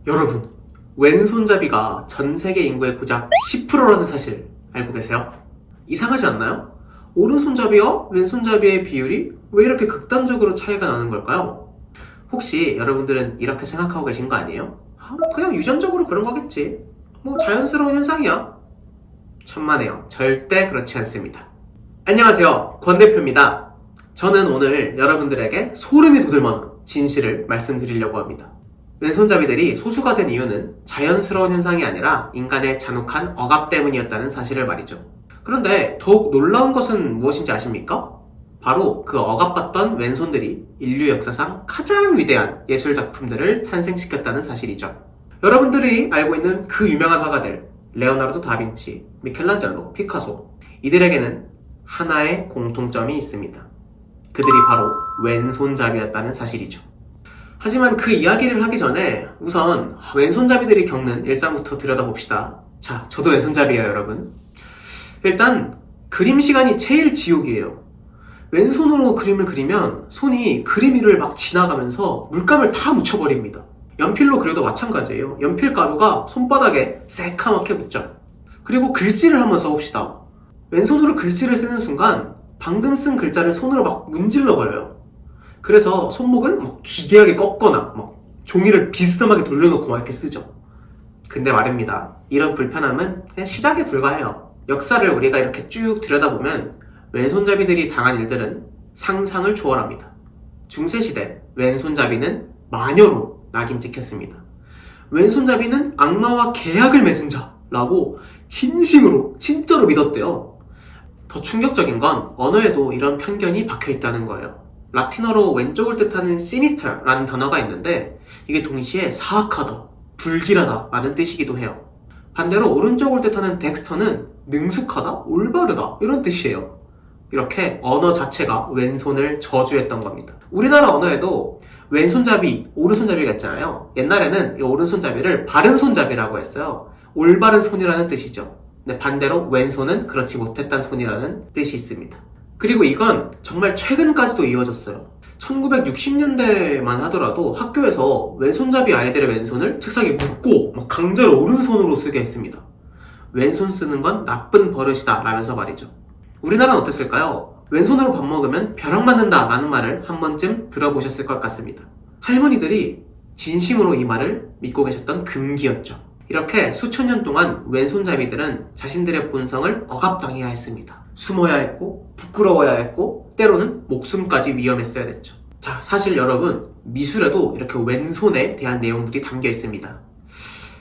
여러분, 왼손잡이가 전 세계 인구의 고작 10%라는 사실 알고 계세요? 이상하지 않나요? 오른손잡이와 왼손잡이의 비율이 왜 이렇게 극단적으로 차이가 나는 걸까요? 혹시 여러분들은 이렇게 생각하고 계신 거 아니에요? 그냥 유전적으로 그런 거겠지. 자연스러운 현상이야. 천만에요. 절대 그렇지 않습니다. 안녕하세요. 권 대표입니다. 저는 오늘 여러분들에게 소름이 돋을만한 진실을 말씀드리려고 합니다. 왼손잡이들이 소수가 된 이유는 자연스러운 현상이 아니라 인간의 잔혹한 억압 때문이었다는 사실을 말이죠. 그런데 더욱 놀라운 것은 무엇인지 아십니까? 바로 그 억압받던 왼손들이 인류 역사상 가장 위대한 예술 작품들을 탄생시켰다는 사실이죠. 여러분들이 알고 있는 그 유명한 화가들, 레오나르도 다빈치, 미켈란젤로, 피카소, 이들에게는 하나의 공통점이 있습니다. 그들이 바로 왼손잡이였다는 사실이죠. 하지만 그 이야기를 하기 전에 우선 왼손잡이들이 겪는 일상부터 들여다봅시다. 자, 저도 왼손잡이에요, 여러분. 일단 그림 시간이 제일 지옥이에요. 왼손으로 그림을 그리면 손이 그림 위를 막 지나가면서 물감을 다 묻혀버립니다. 연필로 그려도 마찬가지예요. 연필 가루가 손바닥에 새카맣게 묻죠. 그리고 글씨를 한번 써봅시다. 왼손으로 글씨를 쓰는 순간 방금 쓴 글자를 손으로 막 문질러 버려요. 그래서 손목을 기괴하게 꺾거나 종이를 비스듬하게 돌려놓고 이렇게 쓰죠. 근데 말입니다. 이런 불편함은 그냥 시작에 불과해요. 역사를 우리가 이렇게 쭉 들여다보면 왼손잡이들이 당한 일들은 상상을 초월합니다. 중세시대 왼손잡이는 마녀로 낙인 찍혔습니다. 왼손잡이는 악마와 계약을 맺은 자라고 진짜로 믿었대요. 더 충격적인 건 언어에도 이런 편견이 박혀있다는 거예요. 라틴어로 왼쪽을 뜻하는 시니스터라는 단어가 있는데 이게 동시에 사악하다, 불길하다 라는 뜻이기도 해요. 반대로 오른쪽을 뜻하는 덱스터는 능숙하다, 올바르다 이런 뜻이에요. 이렇게 언어 자체가 왼손을 저주했던 겁니다. 우리나라 언어에도 왼손잡이, 오른손잡이가 있잖아요. 옛날에는 이 오른손잡이를 바른손잡이라고 했어요. 올바른 손이라는 뜻이죠. 근데 반대로 왼손은 그렇지 못했던 손이라는 뜻이 있습니다. 그리고 이건 정말 최근까지도 이어졌어요. 1960년대만 하더라도 학교에서 왼손잡이 아이들의 왼손을 책상에 묶고 강제로 오른손으로 쓰게 했습니다. 왼손 쓰는 건 나쁜 버릇이다 라면서 말이죠. 우리나라는 어땠을까요? 왼손으로 밥 먹으면 벼락 맞는다 라는 말을 한 번쯤 들어보셨을 것 같습니다. 할머니들이 진심으로 이 말을 믿고 계셨던 금기였죠. 이렇게 수천 년 동안 왼손잡이들은 자신들의 본성을 억압당해야 했습니다. 숨어야 했고 부끄러워야 했고 때로는 목숨까지 위험했어야 됐죠. 자, 사실 여러분 미술에도 이렇게 왼손에 대한 내용들이 담겨 있습니다.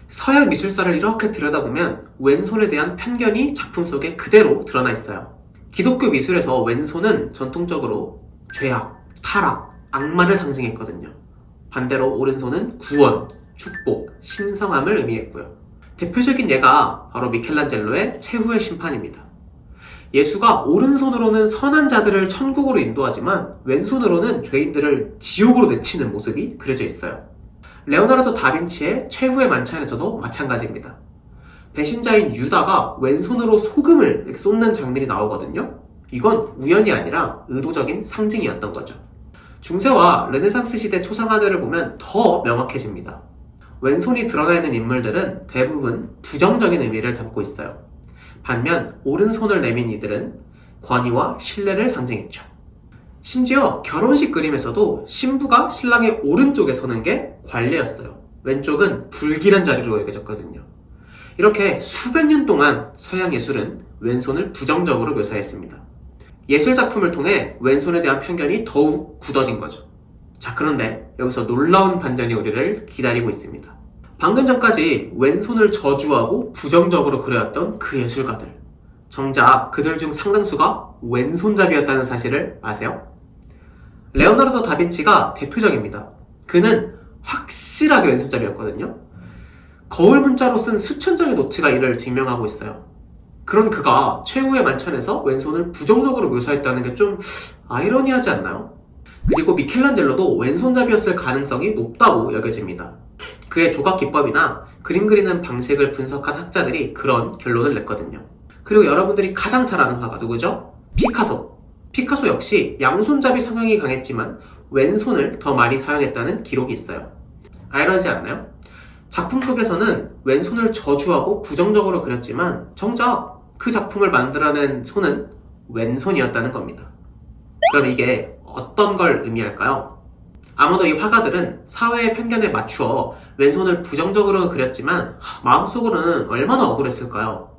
서양 미술사를 이렇게 들여다보면 왼손에 대한 편견이 작품 속에 그대로 드러나 있어요. 기독교 미술에서 왼손은 전통적으로 죄악, 타락, 악마를 상징했거든요. 반대로 오른손은 구원, 축복, 신성함을 의미했고요. 대표적인 예가 바로 미켈란젤로의 최후의 심판입니다. 예수가 오른손으로는 선한 자들을 천국으로 인도하지만 왼손으로는 죄인들을 지옥으로 내치는 모습이 그려져 있어요. 레오나르도 다빈치의 최후의 만찬에서도 마찬가지입니다. 배신자인 유다가 왼손으로 소금을 이렇게 쏟는 장면이 나오거든요. 이건 우연이 아니라 의도적인 상징이었던 거죠. 중세와 르네상스 시대 초상화들을 보면 더 명확해집니다. 왼손이 드러나 있는 인물들은 대부분 부정적인 의미를 담고 있어요. 반면 오른손을 내민 이들은 권위와 신뢰를 상징했죠. 심지어 결혼식 그림에서도 신부가 신랑의 오른쪽에 서는 게 관례였어요. 왼쪽은 불길한 자리로 여겨졌거든요. 이렇게 수백 년 동안 서양 예술은 왼손을 부정적으로 묘사했습니다. 예술 작품을 통해 왼손에 대한 편견이 더욱 굳어진 거죠. 자, 그런데 여기서 놀라운 반전이 우리를 기다리고 있습니다. 방금 전까지 왼손을 저주하고 부정적으로 그려왔던 그 예술가들, 정작 그들 중 상당수가 왼손잡이였다는 사실을 아세요? 레오나르도 다빈치가 대표적입니다. 그는 확실하게 왼손잡이였거든요. 거울 문자로 쓴 수천 장의 노트가 이를 증명하고 있어요. 그런 그가 최후의 만찬에서 왼손을 부정적으로 묘사했다는 게 좀 아이러니하지 않나요? 그리고 미켈란젤로도 왼손잡이였을 가능성이 높다고 여겨집니다. 그의 조각 기법이나 그림 그리는 방식을 분석한 학자들이 그런 결론을 냈거든요. 그리고 여러분들이 가장 잘 아는 화가 누구죠? 피카소. 피카소 역시 양손잡이 성향이 강했지만 왼손을 더 많이 사용했다는 기록이 있어요. 아이러니하지 않나요? 작품 속에서는 왼손을 저주하고 부정적으로 그렸지만 정작 그 작품을 만들어낸 손은 왼손이었다는 겁니다. 그럼 이게 어떤 걸 의미할까요? 아마도 이 화가들은 사회의 편견에 맞추어 왼손을 부정적으로 그렸지만 마음속으로는 얼마나 억울했을까요?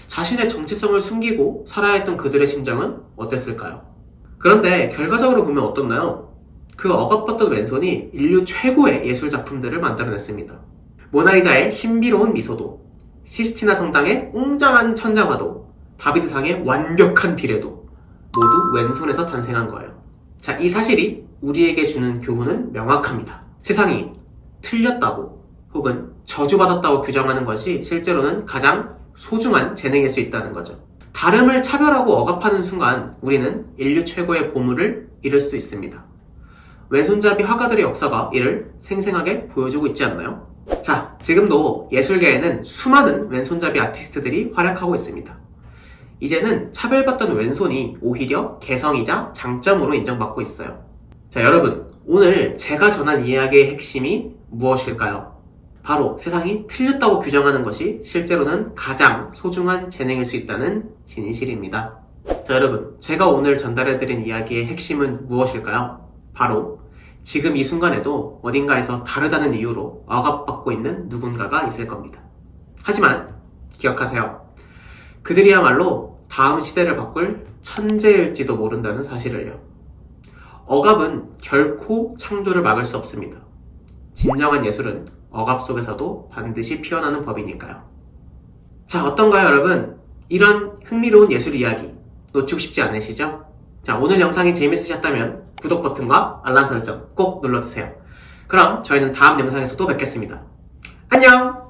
자신의 정체성을 숨기고 살아야 했던 그들의 심정은 어땠을까요? 그런데 결과적으로 보면 어떻나요? 그 억압받던 왼손이 인류 최고의 예술 작품들을 만들어냈습니다. 모나리자의 신비로운 미소도, 시스티나 성당의 웅장한 천장화도, 다비드상의 완벽한 비례도 모두 왼손에서 탄생한 거예요. 자, 이 사실이 우리에게 주는 교훈은 명확합니다. 세상이 틀렸다고 혹은 저주받았다고 규정하는 것이 실제로는 가장 소중한 재능일 수 있다는 거죠. 다름을 차별하고 억압하는 순간 우리는 인류 최고의 보물을 잃을 수도 있습니다. 왼손잡이 화가들의 역사가 이를 생생하게 보여주고 있지 않나요? 자, 지금도 예술계에는 수많은 왼손잡이 아티스트들이 활약하고 있습니다. 이제는 차별받던 왼손이 오히려 개성이자 장점으로 인정받고 있어요. 자, 여러분, 오늘 제가 전한 이야기의 핵심이 무엇일까요? 바로 세상이 틀렸다고 규정하는 것이 실제로는 가장 소중한 재능일 수 있다는 진실입니다. 자, 여러분, 제가 오늘 전달해드린 이야기의 핵심은 무엇일까요? 바로 지금 이 순간에도 어딘가에서 다르다는 이유로 억압받고 있는 누군가가 있을 겁니다. 하지만 기억하세요. 그들이야말로 다음 시대를 바꿀 천재일지도 모른다는 사실을요. 억압은 결코 창조를 막을 수 없습니다. 진정한 예술은 억압 속에서도 반드시 피어나는 법이니까요. 자, 어떤가요, 여러분? 이런 흥미로운 예술 이야기 놓치고 싶지 않으시죠? 자, 오늘 영상이 재밌으셨다면 구독 버튼과 알람 설정 꼭 눌러주세요. 그럼 저희는 다음 영상에서 또 뵙겠습니다. 안녕!